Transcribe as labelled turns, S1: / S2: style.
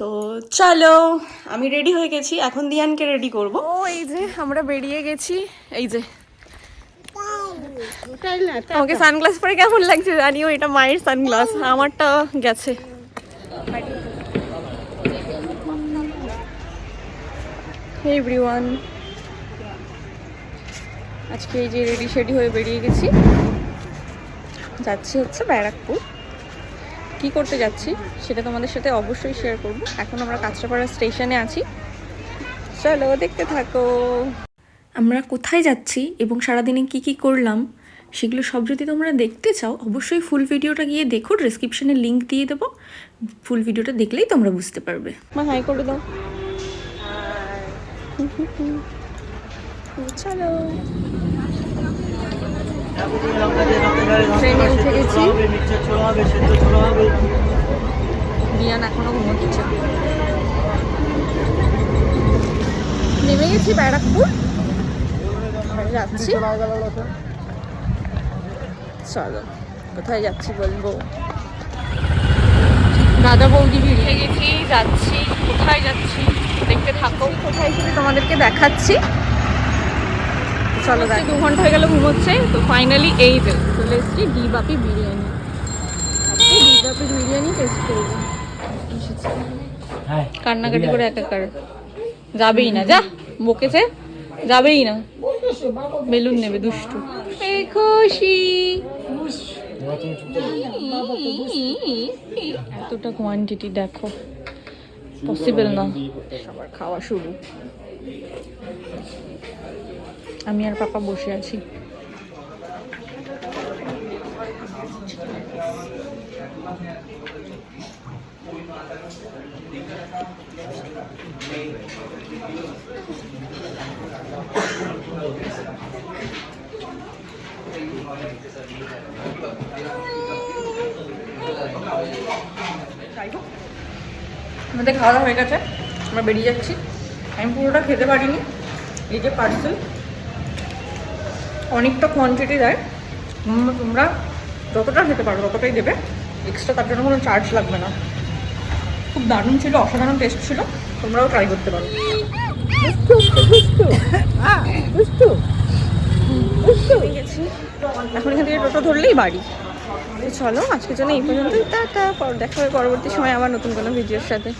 S1: তো চলো, আমি রেডি হয়ে গেছি, এখন দিয়ানকে রেডি করব। ও এই যে আমরা বেরিয়ে গেছি। এই যে আমাকে সানগ্লাস পরে কেমন লাগছে জানিও, এটা মায়ের সানগ্লাস, আমারটা গেছে। হে এভরিওয়ান, আজকে এই যে রেডি শেডি হয়ে বেরিয়ে গেছি, যাচ্ছি হচ্ছে ব্যারাকপুর। কি করতে যাচ্ছি সেটা তোমাদের সাথে অবশ্যই শেয়ার করব। এখন আমরা কাঁচরাপাড়া স্টেশনে আছি, চলো দেখতে থাকো। আমরা কোথায় যাচ্ছি এবং সারাদিনে কি কি করলাম সেগুলো সব যদি তোমরা দেখতে চাও অবশ্যই ফুল ভিডিওটা গিয়ে দেখো, ডেসক্রিপশনে লিংক দিয়ে দেবো। ফুল ভিডিওটা দেখলেই তোমরা বুঝতে পারবে। মা হাই করে দাও। চলো, ট্রেনে উঠে গেছি। বিয়ান এখনো ঘুমোচ্ছে। নেমে গেছি ব্যারাকপুর, যাচ্ছি। চলো কোথায় যাচ্ছি বলবো। দাদা বৌদি বেরিয়ে গেছি, যাচ্ছি। কোথায় যাচ্ছি দেখতে থাকো, কোথায় গেছি তোমাদেরকে দেখাচ্ছি। চলো, 2 ঘন্টা হয়ে গেল ঘুমোচ্ছে। তো ফাইনালি এই যে চলে এসেছি ডি বাপি বিরিয়ানি। আজকে ডি বাপি বিরিয়ানি টেস্ট করবো। কান্নাকাটি করে একাকার, যাবেই না, যা বকেছে, যাবেই না। বেলুন নেবে দুষ্টু, এই খুশি। এতটা কোয়ান্টিটি দেখো, পসিবল না। সবার খাওয়া শুরু, আমি আর পাপা বসে আছি। আমাদের খাওয়া দাওয়া হয়ে গেছে, আমরা বেরিয়ে যাচ্ছি। আমি পুরোটা খেতে পারিনি, এই যে পার্সেল, অনেকটা কোয়ান্টিটি দেয়। তোমরা যতটা খেতে পারো ততটাই দেবে, এক্সট্রা তার জন্য কোনো চার্জ লাগবে না। খুব দারুণ ছিল, অসাধারণ টেস্ট ছিল, তোমরাও ট্রাই করতে পারো। এখন এখান থেকে টোটো ধরলেই বাড়ি। চলো আজকের জন্য এই পর্যন্তই, টাটা। দেখা হবে পরবর্তী সময় আবার নতুন কোনো ভিডিওর সাথে।